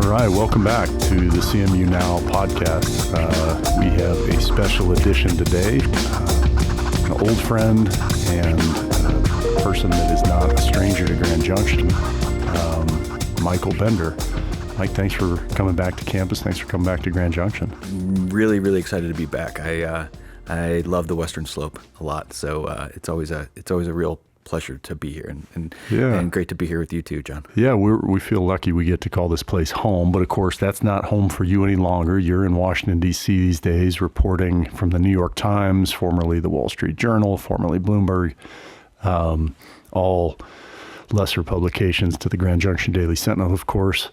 All right, welcome back to the CMUnow podcast. We have a special edition today. An old friend and a person that is not a stranger to Grand Junction, Michael Bender. Mike, thanks for coming back to campus. Thanks for coming back to Grand Junction. Really, really excited to be back. I love the Western Slope a lot, so it's always a real pleasure to be here, and great to be here with you too, John. Yeah, we feel lucky we get to call this place home, but of course that's not home for you any longer. You're in Washington, D.C. these days, reporting from the New York Times, formerly the Wall Street Journal, formerly Bloomberg, all lesser publications to the Grand Junction Daily Sentinel, of course.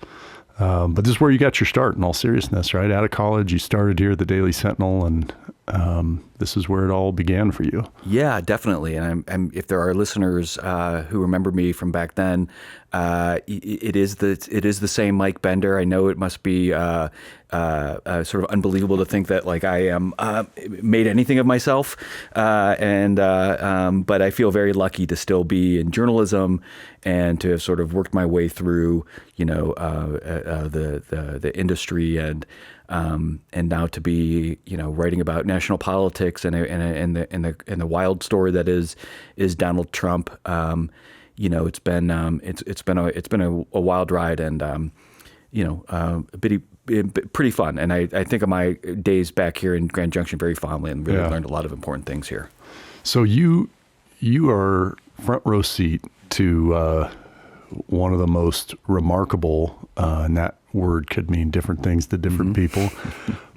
But this is where you got your start in all seriousness, right? Out of college, you started here at the Daily Sentinel, and this is where it all began for you. Yeah, definitely. And if there are listeners who remember me from back then, it is the same Mike Bender. I know it must be sort of unbelievable to think that like I am made anything of myself, but I feel very lucky to still be in journalism and to have sort of worked my way through, the industry and now to be, writing about national politics and the wild story that is Donald Trump. It's been a wild ride and pretty fun. And I think of my days back here in Grand Junction very fondly and really learned a lot of important things here. So you are front row seat to one of the most remarkable, and that word could mean different things to different people,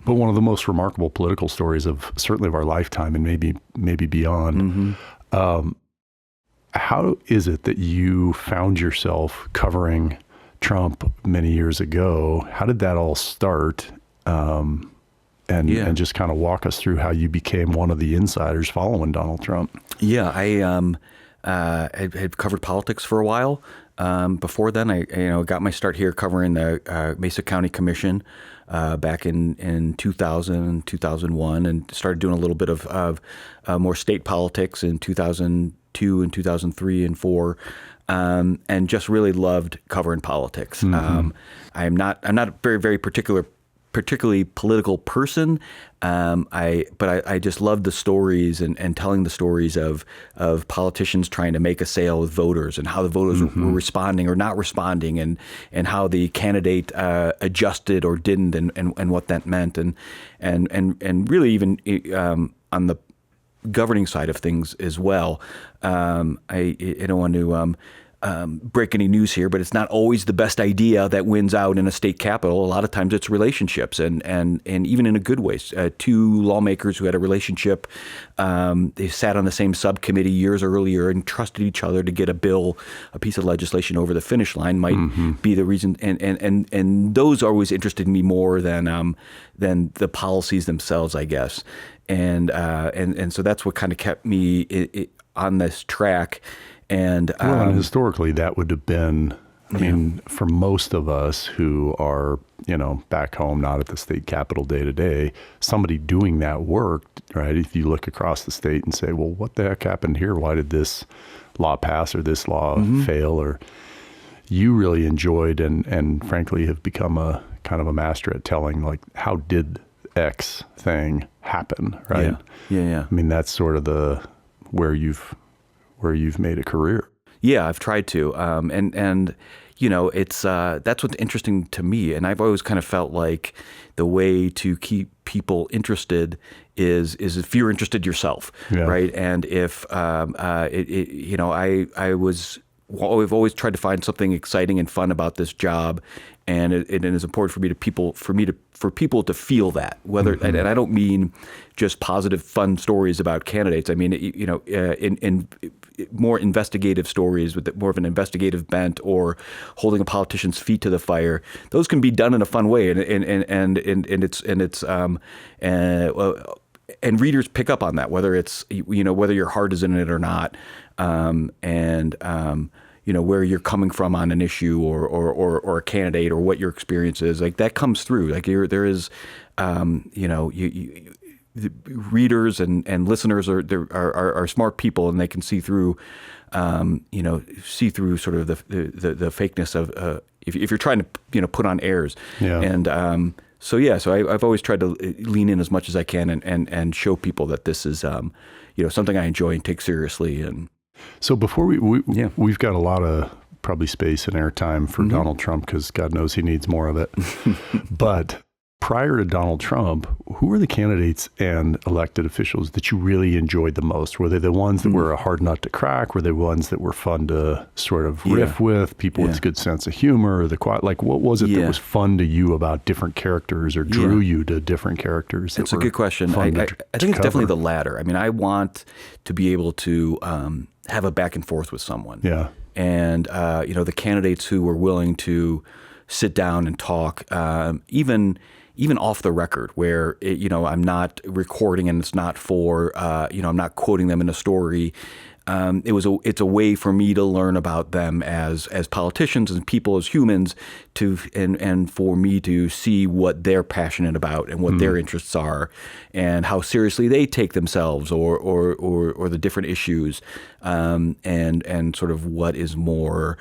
but one of the most remarkable political stories certainly of our lifetime and maybe beyond. How is it that you found yourself covering Trump many years ago? How did that all start? And just kind of walk us through how you became one of the insiders following Donald Trump. Yeah, I had covered politics for a while. Before then, I got my start here covering the Mesa County Commission back in 2000, 2001, and started doing a little bit of more state politics in 2002 and 2003 and 4, and just really loved covering politics. I'm not a very, very particularly political person, but I just love the stories and telling the stories of politicians trying to make a sale with voters and how the voters were responding or not responding and how the candidate adjusted or didn't and what that meant and really even on the governing side of things as well. I don't want to break any news here, but it's not always the best idea that wins out in a state capitol. A lot of times it's relationships and even in a good way. Two lawmakers who had a relationship, they sat on the same subcommittee years earlier and trusted each other to get a piece of legislation over the finish line might be the reason. And those always interested me more than the policies themselves, I guess. And so that's what kind of kept me on this track. And historically, that would have been, I mean, for most of us who are, back home, not at the state capitol day to day, somebody doing that work, right? If you look across the state and say, well, what the heck happened here? Why did this law pass or this law fail? Or you really enjoyed and frankly have become a kind of a master at telling, like, how did X thing happen, right? Yeah. I mean, that's sort of where you've made a career. Yeah, I've tried to. It's that's what's interesting to me. And I've always kind of felt like the way to keep people interested is if you're interested yourself, right? And if we've always tried to find something exciting and fun about this job, and it is important for people to feel that. Whether and I don't mean just positive, fun stories about candidates. I mean, in more investigative stories with more of an investigative bent, or holding a politician's feet to the fire. Those can be done in a fun way, and readers pick up on that, whether it's whether your heart is in it or not. Where you're coming from on an issue or a candidate or what your experience is, like that comes through. Like there is, the readers and listeners are smart people, and they can see through, see through sort of the fakeness of if you're trying to put on airs. Yeah. And so I've always tried to lean in as much as I can and show people that this is something I enjoy and take seriously. And so before we've got a lot of probably space and airtime for Donald Trump, because God knows he needs more of it. But prior to Donald Trump, who were the candidates and elected officials that you really enjoyed the most? Were they the ones that were a hard nut to crack? Were they ones that were fun to sort of riff with, people with a good sense of humor? Like, what was it that was fun to you about different characters, or drew you to different characters? That's a good question. I think it's definitely the latter. I mean, I want to be able to have a back and forth with someone. Yeah. And, the candidates who were willing to sit down and talk, even off the record, where I'm not recording and it's not for I'm not quoting them in a story. It's a way for me to learn about them as politicians and people, as humans, and for me to see what they're passionate about and what their interests are, and how seriously they take themselves or the different issues, and sort of what is more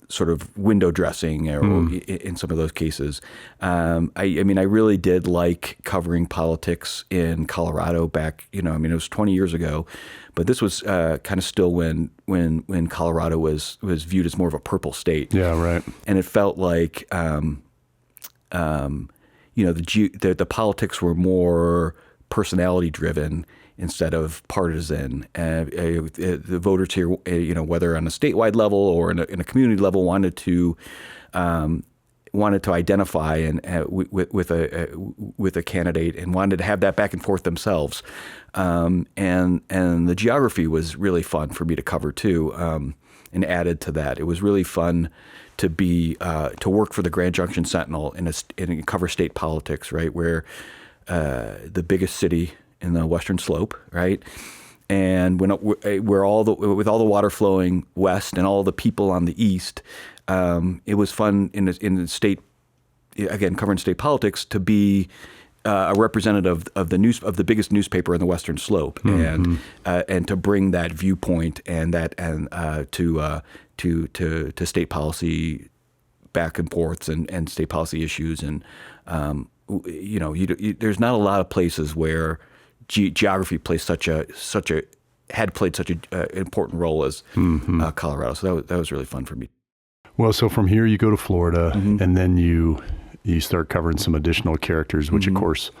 sort of window dressing, or in some of those cases. I really did like covering politics in Colorado back, it was 20 years ago, but this was kind of still when Colorado was viewed as more of a purple state. Yeah, right. And it felt like, the politics were more personality driven instead of partisan. The voters here, whether on a statewide level or in a community level, wanted to identify with a candidate and wanted to have that back and forth themselves. And the geography was really fun for me to cover too, and added to that. It was really fun to work for the Grand Junction Sentinel and cover state politics, right, where the biggest city in the Western Slope, right, and with all the water flowing west and all the people on the east, it was fun in the state, again covering state politics, to be a representative of the biggest newspaper in the Western Slope, and to bring that viewpoint and to state policy back and forths and state policy issues, and there's not a lot of places where geography plays had played such an important role as Colorado. So that was really fun for me. Well, so from here you go to Florida, and then you start covering some additional characters, which of course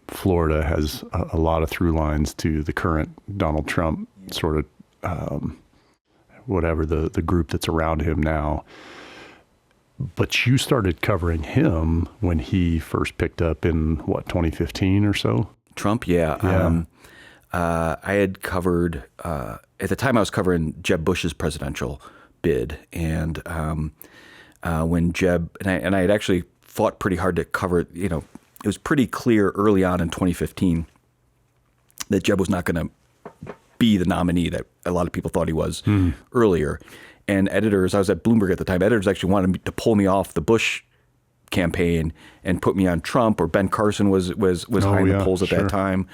Florida has a lot of through lines to the current Donald Trump sort of whatever the group that's around him now. But you started covering him when he first picked up in 2015 or so? Trump, yeah. I had covered at the time I was covering Jeb Bush's presidential bid, and when Jeb and I had actually fought pretty hard to cover it. It was pretty clear early on in 2015 that Jeb was not going to be the nominee that a lot of people thought he was earlier. And editors, I was at Bloomberg at the time, editors actually wanted to pull me off the Bush campaign and put me on Trump, or Ben Carson was high in the polls at that time.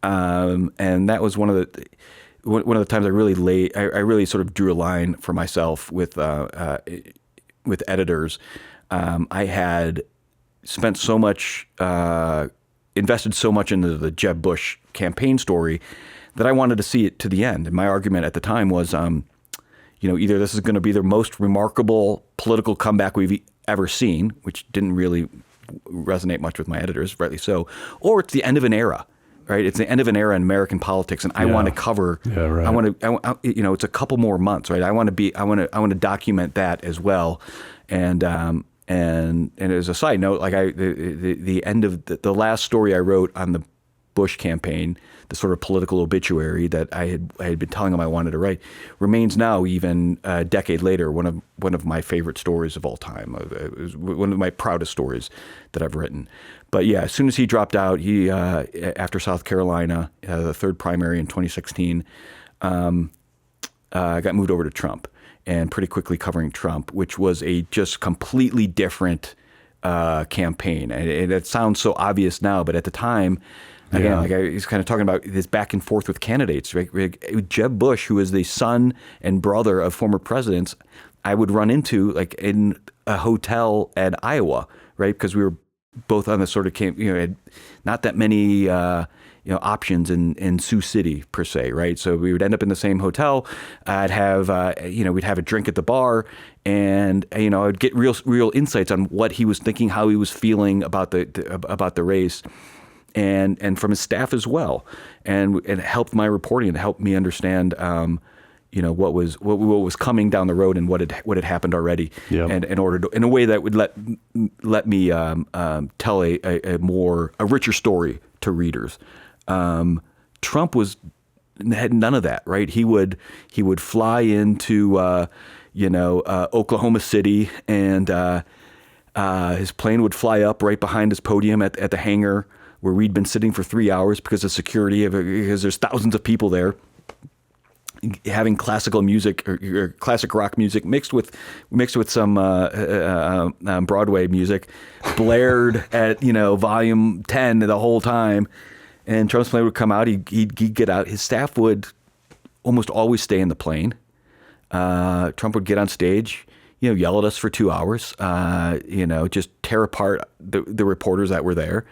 And that was one of the times I really sort of drew a line for myself with editors. I had spent so much, invested so much into the Jeb Bush campaign story that I wanted to see it to the end. And my argument at the time was, either this is going to be the most remarkable political comeback we've ever seen, which didn't really resonate much with my editors, rightly so, or it's the end of an era, right? It's the end of an era in American politics, and I want to cover. Yeah, right. It's a couple more months, right? I want to document that as well, and as a side note, like the end of the last story I wrote on the Bush campaign, the sort of political obituary that I had been telling him I wanted to write, remains now, even a decade later, one of my favorite stories of all time. It was one of my proudest stories that I've written. But yeah, as soon as he dropped out, after South Carolina, the third primary in 2016, got moved over to Trump, and pretty quickly covering Trump, which was a just completely different campaign. And it sounds so obvious now, but at the time, again, like I was kind of talking about this back and forth with candidates. Right? Jeb Bush, who is the son and brother of former presidents, I would run into like in a hotel at Iowa, right? Because we were both on the sort of camp, had not that many, options in Sioux City per se, right? So we would end up in the same hotel. I'd have, we'd have a drink at the bar, and I'd get real insights on what he was thinking, how he was feeling about the race, and from his staff as well, and it helped my reporting and helped me understand, what was coming down the road and what had happened already, and in order to, in a way that would let me tell a richer story to readers. Trump had none of that, right? He would fly into Oklahoma City, and his plane would fly up right behind his podium at the hangar where we'd been sitting for 3 hours because of security, because there's thousands of people there, having classical music or classic rock music mixed with some Broadway music blared at volume 10 the whole time. And Trump's plane would come out. He'd get out. His staff would almost always stay in the plane. Trump would get on stage, yell at us for 2 hours, just tear apart the reporters that were there.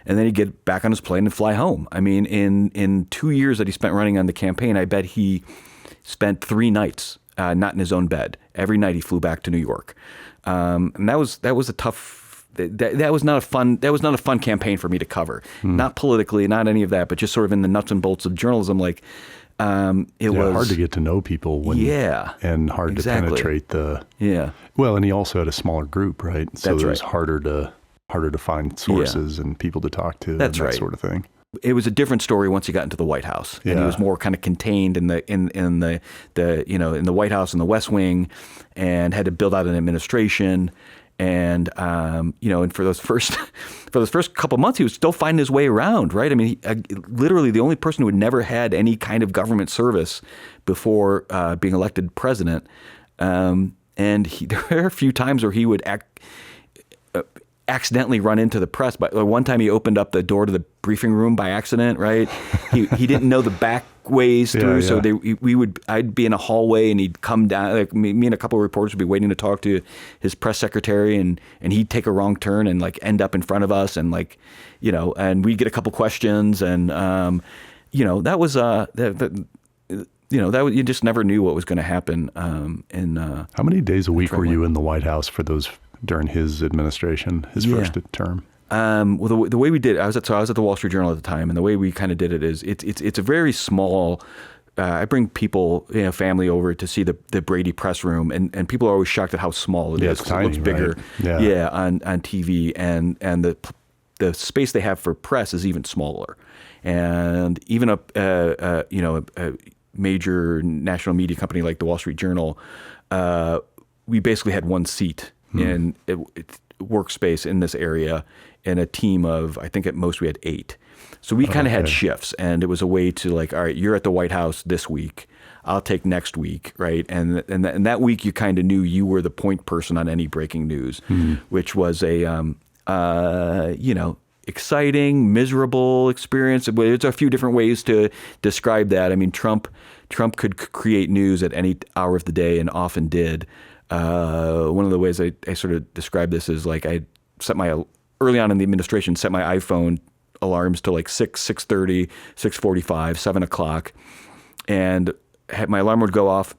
And then he'd get back on his plane and fly home. I mean, in 2 years that he spent running on the campaign, I bet he spent 3 nights not in his own bed. Every night he flew back to New York, and that was a tough. That was not a fun campaign for me to cover. Not politically, not any of that, but just sort of in the nuts and bolts of journalism. Like it was hard to get to know people. And hard to penetrate the. Well, and he also had a smaller group, right? So it was harder to find sources and people to talk to. That sort of thing. It was a different story once he got into the White House, and he was more kind of contained in the White House and the West Wing, and had to build out an administration. And and for those first couple months, he was still finding his way around, right? I mean, literally the only person who had never had any kind of government service before being elected president. And there are a few times where he would accidentally run into the press. But one time he opened up the door to the briefing room by accident, right? He didn't know the back ways through, so I'd be in a hallway, and he'd come down, like me and a couple of reporters would be waiting to talk to his press secretary, and he'd take a wrong turn and like end up in front of us, and and we'd get a couple questions, and that was you just never knew what was going to happen. How many days a week were you in the White House for those during his administration, his first term? Well, the way we did, I was at the Wall Street Journal at the time, and the way we kind of did it is it's a very small. I bring people, family over to see the Brady press room, and people are always shocked at how small it is. It's tiny, it looks bigger, right? On TV, and the space they have for press is even smaller, and even a major national media company like the Wall Street Journal, we basically had one seat in workspace in this area, and a team of, I think at most we had 8. So we kind of had shifts, and it was a way to like, all right, you're at the White House this week, I'll take next week, right? And that week you kind of knew you were the point person on any breaking news, which was a exciting, miserable experience. There's a few different ways to describe that. I mean, Trump could create news at any hour of the day, and often did. One of the ways I sort of describe this is like I set early on in the administration, set my iPhone alarms to like 6:30, 6:45, 7 o'clock, and my alarm would go off.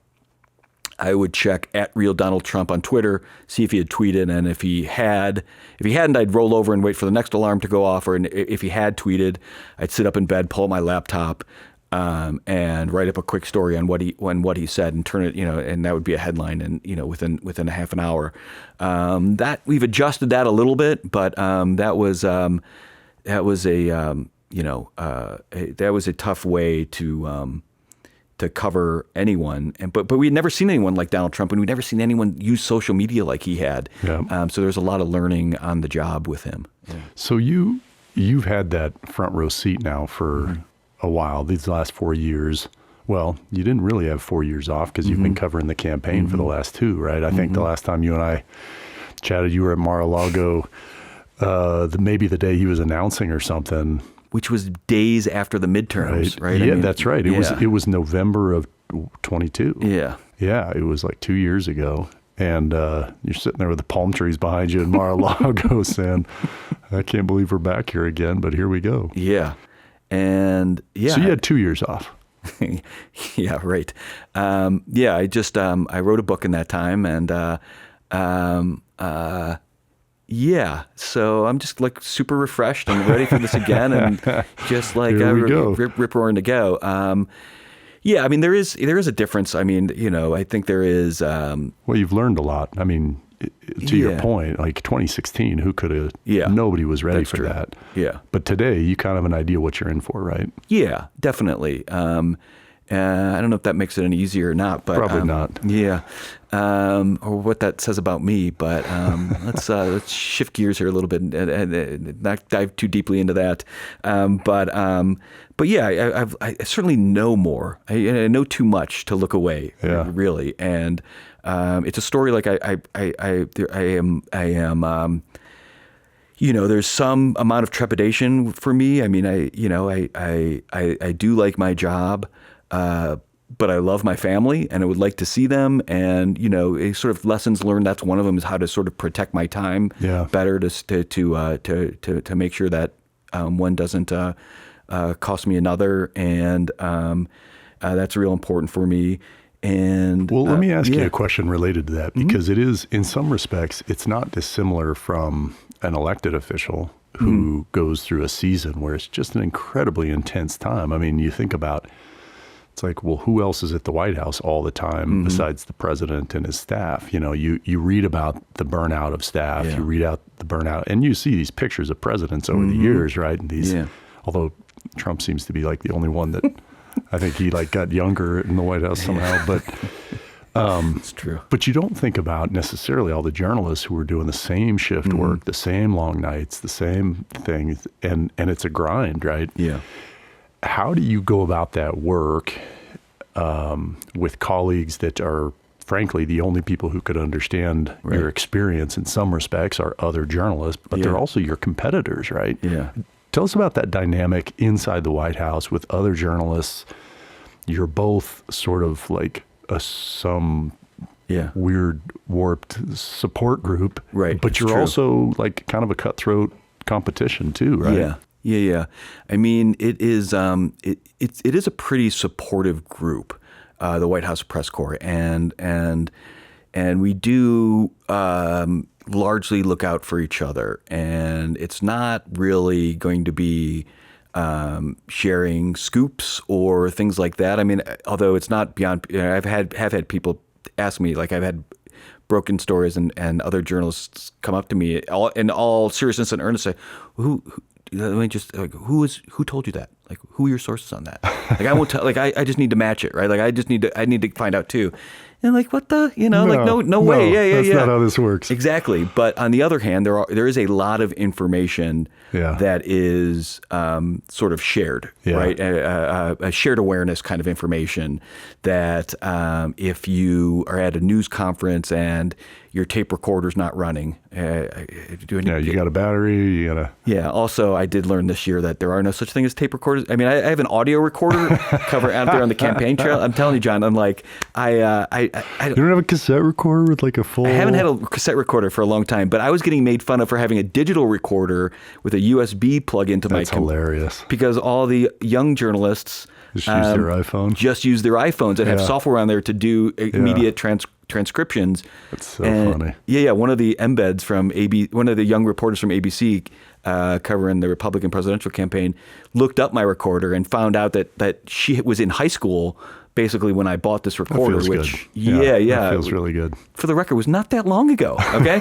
I would check @RealDonaldTrump on Twitter, see if he had tweeted, and if he hadn't, I'd roll over and wait for the next alarm to go off. Or if he had tweeted, I'd sit up in bed, pull out my laptop, and write up a quick story on what he said, and turn it, and that would be a headline, and within a half an hour. That we've adjusted that a little bit, but that was a tough way to cover anyone, but we'd never seen anyone like Donald Trump, and we'd never seen anyone use social media like he had. So there's a lot of learning on the job with him. So you've had that front row seat now for a while, these last 4 years. Well, you didn't really have 4 years off because you've been covering the campaign for the last 2, right? I think the last time you and I chatted. You were at Mar-a-Lago, maybe the day he was announcing or something. Which was days after the midterms, right? Yeah, that's right. It was November of 22. Yeah. Yeah, it was like 2 years ago. And you're sitting there with the palm trees behind you in Mar-a-Lago saying, I can't believe we're back here again, but here we go. Yeah. And yeah. So you had 2 years off. Yeah, right. I wrote a book in that time, and yeah, so I'm just like super refreshed and ready for this again, and just like rip roaring to go. Yeah, I mean there is a difference. I mean, I think there is. Well, you've learned a lot. I mean, to your point, like 2016, who could have? Yeah, nobody was ready for that. Yeah, but today you kind of have an idea what you're in for, right? Yeah, definitely. I don't know if that makes it any easier or not, but probably not. Yeah, or what that says about me. But let's shift gears here a little bit and not dive too deeply into that. But yeah, I certainly know more. I know too much to look away. Yeah. Really, and it's a story like I am. There's some amount of trepidation for me. I mean, I do like my job. But I love my family and I would like to see them. And, sort of lessons learned, that's one of them, is how to sort of protect my time better to make sure that one doesn't cost me another. And that's real important for me. And well, let me ask you a question related to that, because it is, in some respects, it's not dissimilar from an elected official who goes through a season where it's just an incredibly intense time. I mean, you think about, it's like, well, who else is at the White House all the time besides the president and his staff? You read about the burnout of staff, you read out the burnout, and you see these pictures of presidents over the years, right? And these, although Trump seems to be like the only one that I think he like got younger in the White House somehow, but it's true. But you don't think about necessarily all the journalists who are doing the same shift work, the same long nights, the same things, and it's a grind, right? Yeah. How do you go about that work with colleagues that are, frankly, the only people who could understand your experience in some respects are other journalists, but they're also your competitors, right? Yeah. Tell us about that dynamic inside the White House with other journalists. You're both sort of like some weird, warped support group, right? But you're also like kind of a cutthroat competition too, right? Yeah. Yeah. I mean, it is it is a pretty supportive group, the White House Press Corps, and we do largely look out for each other, and it's not really going to be sharing scoops or things like that. I mean, although it's not beyond, have had people ask me, like I've had broken stories and other journalists come up to me in all seriousness and earnest, say, who told you that? Like, who are your sources on that? Like, I won't tell. Like, I just need to match it, right? Like, I need to find out too. And like, what the, no way. Yeah. That's not how this works. Exactly. But on the other hand, there is a lot of information that is sort of shared, right? A shared awareness kind of information that if you are at a news conference and your tape recorder's not running, you got a battery, you got a... Yeah. Also, I did learn this year that there are no such thing as tape recorders. I mean, I have an audio recorder cover out there on the campaign trail. I'm telling you, John, I'm like, I You don't have a cassette recorder with like a full... I haven't had a cassette recorder for a long time, but I was getting made fun of for having a digital recorder with a USB plug into my... That's hilarious. Because all the young journalists... Just use their iPhone? Just use their iPhones and have software on there to do immediate transcriptions. That's so funny. Yeah. One of the embeds from one of the young reporters from ABC covering the Republican presidential campaign looked up my recorder and found out that she was in high school basically when I bought this recorder, that feels which good. That feels really good. For the record, was not that long ago. Okay.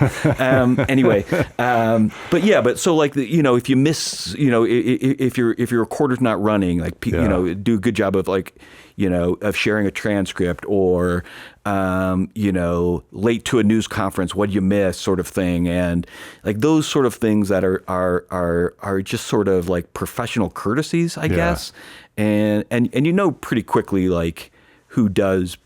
Anyway, but so like if you miss, if your recorder's not running, like do a good job of like of sharing a transcript or late to a news conference, what you miss, sort of thing, and like those sort of things that are just sort of like professional courtesies, I guess. And pretty quickly, like, who does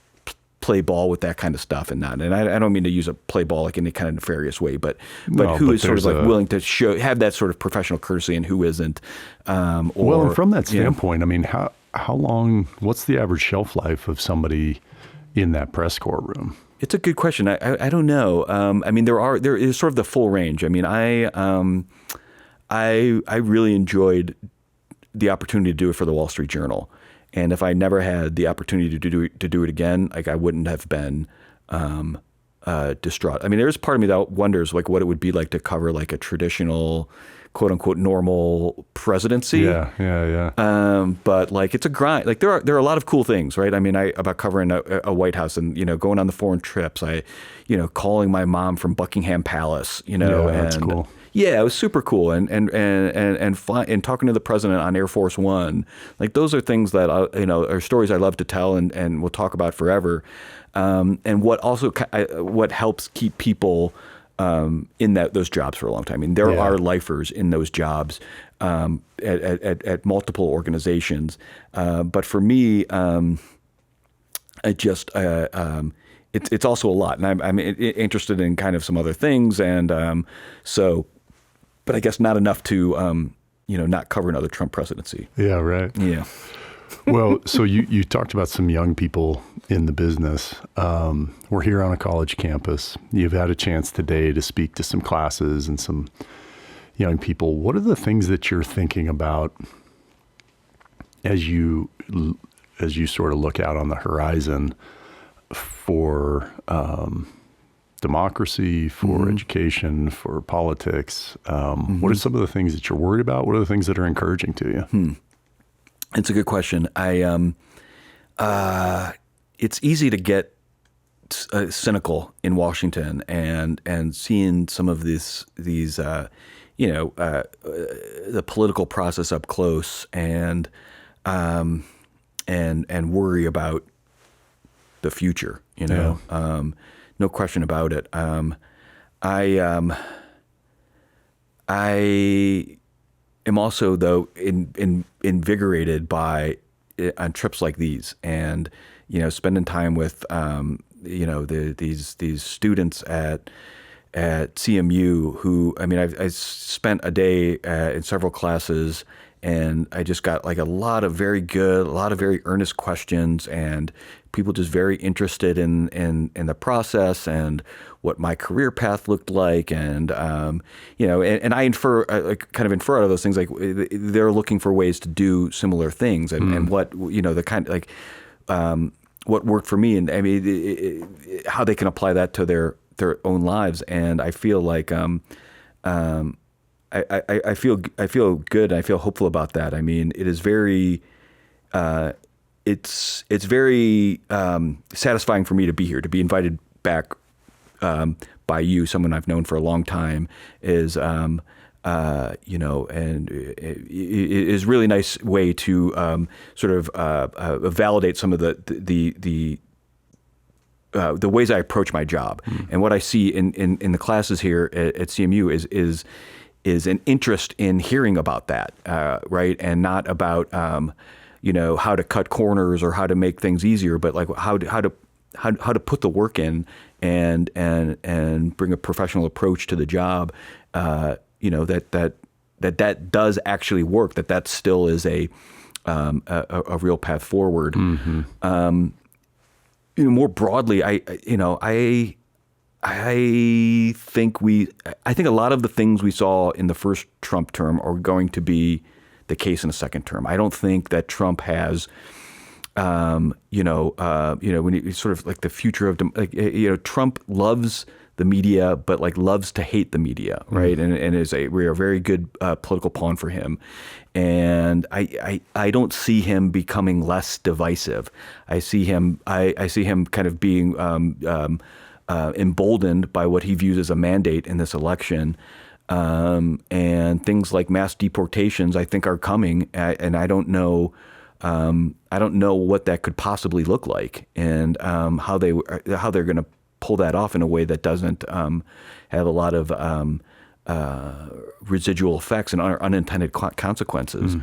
play ball with that kind of stuff and not. And I don't mean to use a play ball like in any kind of nefarious way, but No, who but is sort of there's like willing to have that sort of professional courtesy and who isn't. Well, and from that you know, standpoint, I mean, how long? What's the average shelf life of somebody in that press corps room? it's a good question. I don't know. I mean, there is sort of the full range. I mean, I really enjoyed the opportunity to do it for the Wall Street Journal. And if I never had the opportunity to do it again, like I wouldn't have been distraught. I mean, there's part of me that wonders like what it would be like to cover like a traditional, quote unquote, normal presidency. Yeah. But like it's a grind. Like there are a lot of cool things, right? I mean, about covering a White House and going on the foreign trips. Calling my mom from Buckingham Palace. Yeah, that's cool. Yeah, it was super cool, and talking to the president on Air Force One, like those are things that are stories I love to tell and we'll talk about forever. And what helps keep people in those jobs for a long time. I mean, there are lifers in those jobs at multiple organizations, but for me, it's also a lot, and I'm interested in kind of some other things, and but I guess not enough to not cover another Trump presidency. Yeah, right. Yeah. Well, so you talked about some young people in the business. We're here on a college campus. You've had a chance today to speak to some classes and some young people. What are the things that you're thinking about as you sort of look out on the horizon for democracy, for education, for politics? What are some of the things that you're worried about? What are the things that are encouraging to you? It's a good question. It's easy to get cynical in Washington and seeing some of the political process up close and worry about the future. No question about it. I am also, though, invigorated by on trips like these, and spending time with these students at CMU who, I mean, I spent a day in several classes, and I just got like a lot of very earnest questions, and people just very interested in the process and what my career path looked like, and and I kind of infer out of those things like they're looking for ways to do similar things, and what the kind of like what worked for me, and I mean how they can apply that to their own lives, and I feel like I feel good. I feel hopeful about that. I mean, it is very, it's very satisfying for me to be here, to be invited back by you, someone I've known for a long time, is and it is really nice way to sort of validate some of the ways I approach my job, and what I see in the classes here at CMU is an interest in hearing about that, right? And not about how to cut corners or how to make things easier, but like how to put the work in and bring a professional approach to the job. That does actually work. That still is a real path forward. More broadly, I think a lot of the things we saw in the first Trump term are going to be the case in a second term. I don't think that Trump has, when you sort of like the future of, Trump loves the media, but like loves to hate the media, right? And is a very good political pawn for him. And I don't see him becoming less divisive. I see him kind of being emboldened by what he views as a mandate in this election, and things like mass deportations I think are coming, and I don't know what that could possibly look like, and how they're going to pull that off in a way that doesn't have a lot of residual effects and unintended consequences.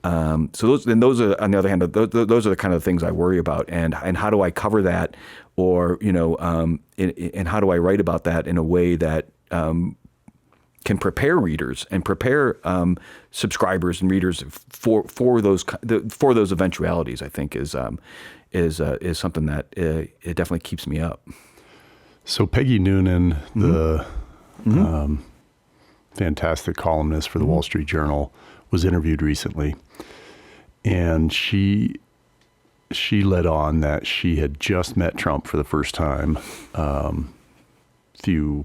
So those are, on the other hand, those are the kind of things I worry about, and how do I cover that, or and how do I write about that in a way that can prepare readers and prepare subscribers and readers for those eventualities. I think is something that it definitely keeps me up. So Peggy Noonan, the fantastic columnist for the Wall Street Journal, was interviewed recently, and she led on that she had just met Trump for the first time a few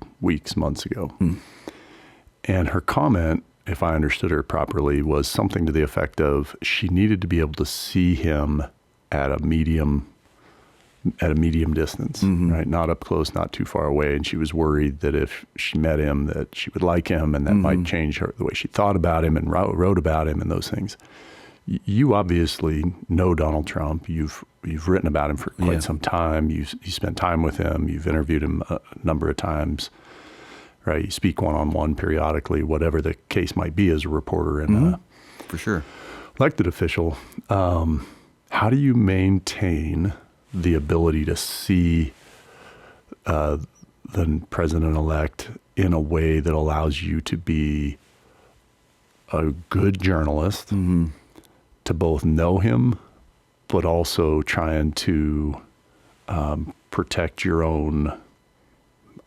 months ago. And her comment, if I understood her properly, was something to the effect of she needed to be able to see him at a medium distance, right? Not up close, not too far away. And she was worried that if she met him, that she would like him, and that might change the way she thought about him and wrote about him and those things. You obviously know Donald Trump. You've written about him for quite some time. You spent time with him. You've interviewed him a number of times, right? You speak one-on-one periodically, whatever the case might be as a reporter and for sure elected official. How do you maintain the ability to see the president-elect in a way that allows you to be a good journalist, to both know him, but also trying to protect your own,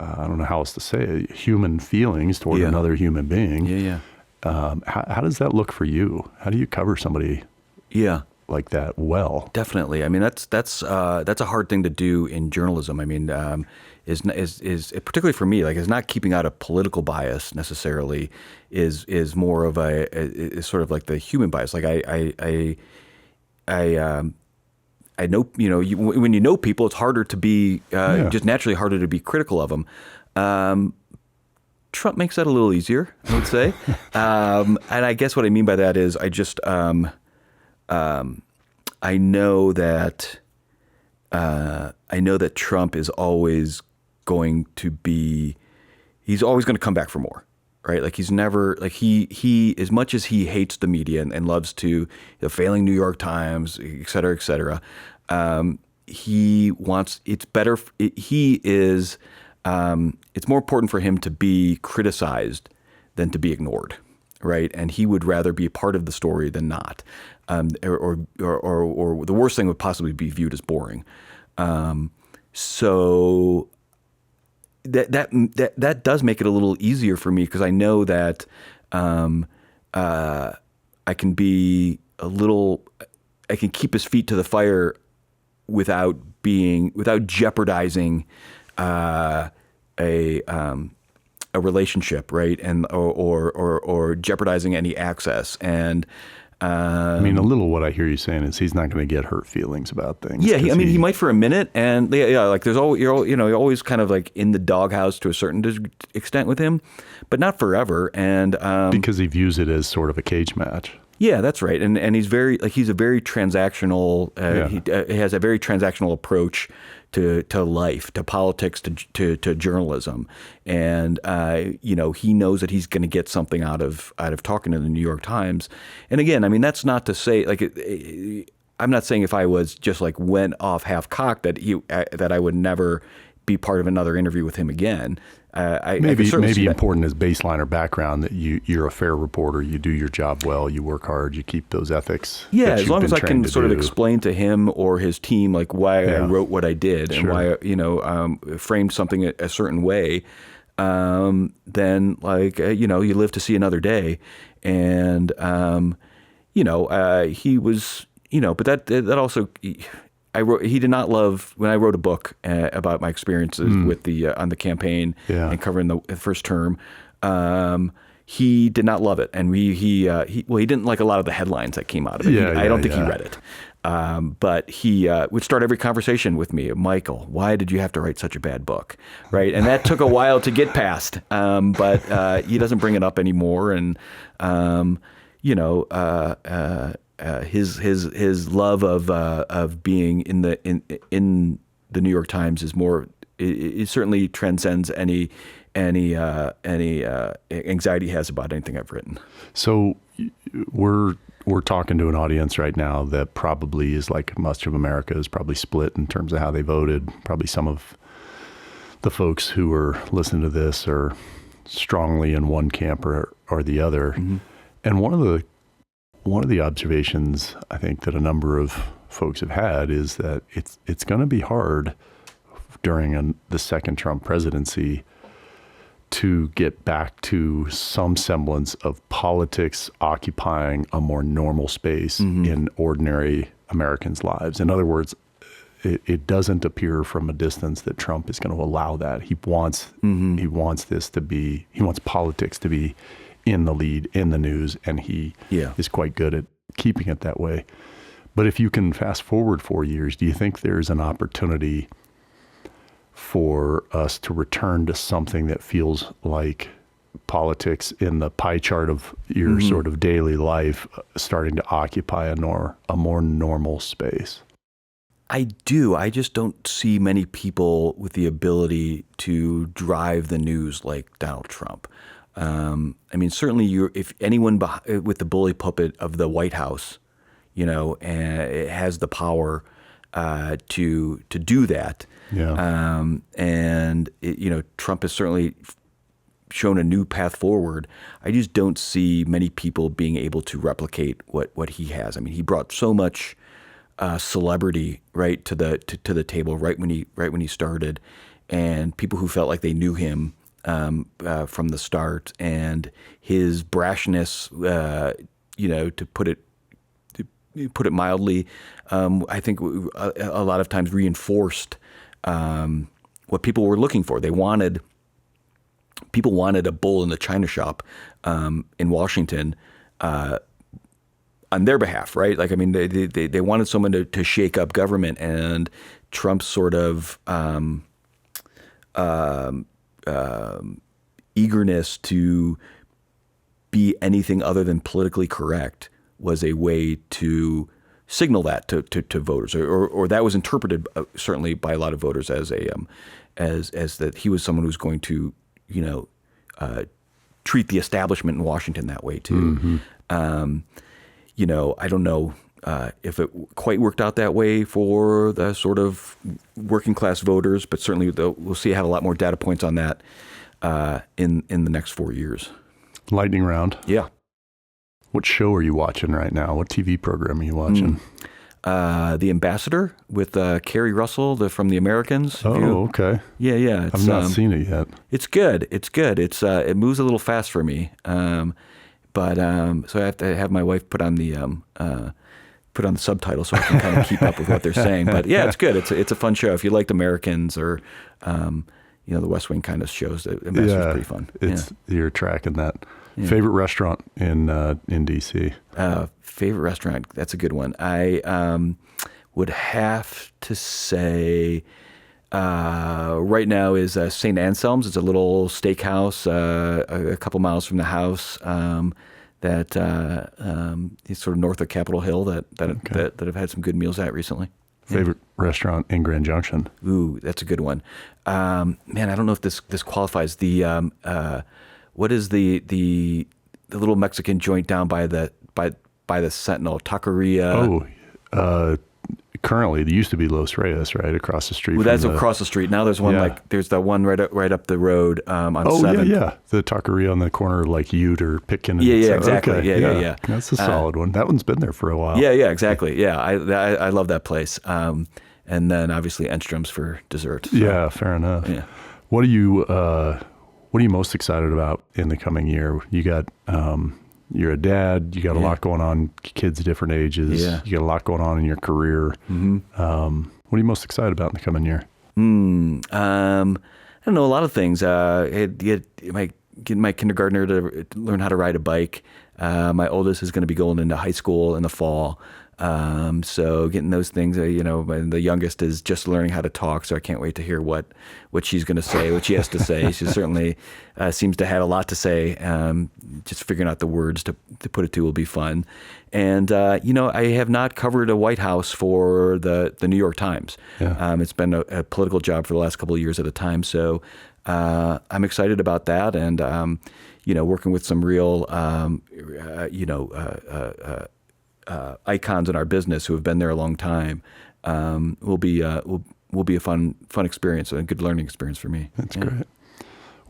I don't know how else to say it, human feelings toward another human being? How does that look for you? How do you cover somebody like that well? Definitely. I mean, that's a hard thing to do in journalism. I mean, is particularly for me, like, is not keeping out a political bias necessarily, is more of is sort of like the human bias. Like I know, when you know people, it's harder to be just naturally harder to be critical of them. Trump makes that a little easier, I would say. And I guess what I mean by that is I just I know that Trump is always going to be, he's always going to come back for more, right? Like he's never, like he as much as he hates the media and loves to, the failing New York Times, et cetera, he wants, it's better, it's more important for him to be criticized than to be ignored, right? And he would rather be a part of the story than not. Or the worst thing would possibly be viewed as boring. So that does make it a little easier for me, because I know that I can be I can keep his feet to the fire without jeopardizing a relationship, right? And or jeopardizing any access. And I mean, a little what I hear you saying is he's not going to get hurt feelings about things. Yeah, he might for a minute, and like there's always you're always kind of like in the doghouse to a certain extent with him, but not forever. And because he views it as sort of a cage match. Yeah, that's right. And he's a very transactional. He has a very transactional approach to life, to politics, to journalism, and he knows that he's going to get something out of talking to the New York Times. And again, I mean, that's not to say I'm not saying if I was just like went off half cocked that I would never be part of another interview with him again. Maybe important as baseline or background that you're a fair reporter, you do your job well, you work hard, you keep those ethics. Yeah, as long as I can sort of explain to him or his team like why I wrote what I did and why framed something a certain way, then you live to see another day, and he was but that also. He did not love when I wrote a book about my experiences with on the campaign and covering the first term. He did not love it, and he didn't like a lot of the headlines that came out of it. I don't think he read it, but he would start every conversation with me. Michael, why did you have to write such a bad book, right? And that took a while to get past, but he doesn't bring it up anymore, and his love of being in the New York Times is more it certainly transcends any anxiety he has about anything I've written. So we're talking to an audience right now that probably is like much of America is probably split in terms of how they voted. Probably some of the folks who are listening to this are strongly in one camp or the other. Mm-hmm. And one of the observations I think that a number of folks have had is that it's going to be hard during the second Trump presidency to get back to some semblance of politics occupying a more normal space in ordinary Americans' lives. In other words, it doesn't appear from a distance that Trump is going to allow that. He wants politics to be in the lead, in the news, and he is quite good at keeping it that way. But if you can fast forward 4 years, do you think there's an opportunity for us to return to something that feels like politics in the pie chart of your sort of daily life starting to occupy a more normal space? I do. I just don't see many people with the ability to drive the news like Donald Trump. I mean, certainly if anyone with the bully puppet of the White House, it has the power to do that. Yeah. And Trump has certainly shown a new path forward. I just don't see many people being able to replicate what he has. I mean, he brought so much celebrity right to the table right when he started, and people who felt like they knew him from the start, and his brashness, to put it mildly, I think a lot of times reinforced what people were looking for. People wanted a bull in the china shop in Washington on their behalf, right? Like, I mean, they wanted someone to shake up government, and Trump's sort of eagerness to be anything other than politically correct was a way to signal that to voters, or that was interpreted certainly by a lot of voters as that he was someone who's going to treat the establishment in Washington that way too. I don't know if it quite worked out that way for the sort of working class voters, but certainly we'll see. Have a lot more data points on that in the next 4 years. Lightning round. Yeah. What show are you watching right now? What TV program are you watching? The Ambassador with Kerry Russell from The Americans. Oh, okay. Yeah. I've not seen it yet. It's good. It moves a little fast for me. But so I have to have my wife put on the subtitles so I can kind of keep up with what they're saying. But yeah, it's good. It's a fun show. If you liked Americans or the West Wing kind of shows, the Ambassador's pretty fun. You're tracking that. Yeah. Favorite restaurant in DC? Favorite restaurant? That's a good one. I would have to say right now is St. Anselm's. It's a little steakhouse a couple miles from the house that is sort of north of Capitol Hill that I've had some good meals at recently. Favorite restaurant in Grand Junction? Ooh, that's a good one. Man, I don't know if this qualifies. What is the little Mexican joint down by the Sentinel, Taqueria? Currently, there used to be Los Reyes, right across the street. Well, that's across the street. Now there's one there's the one right up the road on 7th. The Taqueria on the corner, like Ute or Pitkin. Yeah, exactly. Okay. Yeah. That's a solid one. That one's been there for a while. Yeah, exactly. Yeah, I love that place. And then obviously Enstrom's for dessert. So. Yeah, fair enough. Yeah. What are you most excited about in the coming year? You got. You're a dad. You got a lot going on. Kids, different ages. Yeah. You got a lot going on in your career. Mm-hmm. What are you most excited about in the coming year? I don't know. A lot of things. Getting my kindergartner to learn how to ride a bike. My oldest is going to be going into high school in the fall. So getting those things, and the youngest is just learning how to talk, so I can't wait to hear what she's going to say, what she has to say. She certainly seems to have a lot to say. Just figuring out the words to put it to will be fun. And, I have not covered a White House for the New York Times. Yeah. It's been a political job for the last couple of years at a time. So I'm excited about that. And, working with some real, icons in our business who have been there a long time will be a fun experience and a good learning experience for me. That's great.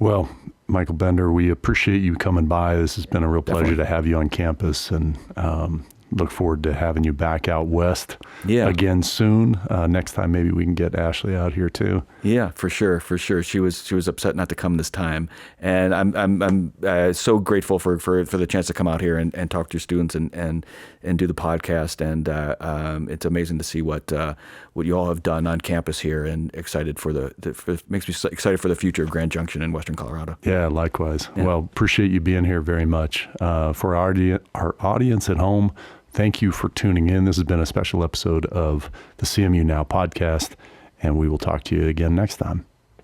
Well, Michael Bender, we appreciate you coming by. This has been a real pleasure to have you on campus, and look forward to having you back out west again soon. Next time, maybe we can get Ashley out here too. Yeah, for sure. She was upset not to come this time, and I'm so grateful for the chance to come out here and talk to your students and do the podcast. And it's amazing to see what you all have done on campus here, and excited makes me excited for the future of Grand Junction in Western Colorado. Yeah, likewise. Yeah. Well, appreciate you being here very much. For our audience at home, thank you for tuning in. This has been a special episode of the CMUnow podcast, and we will talk to you again next time.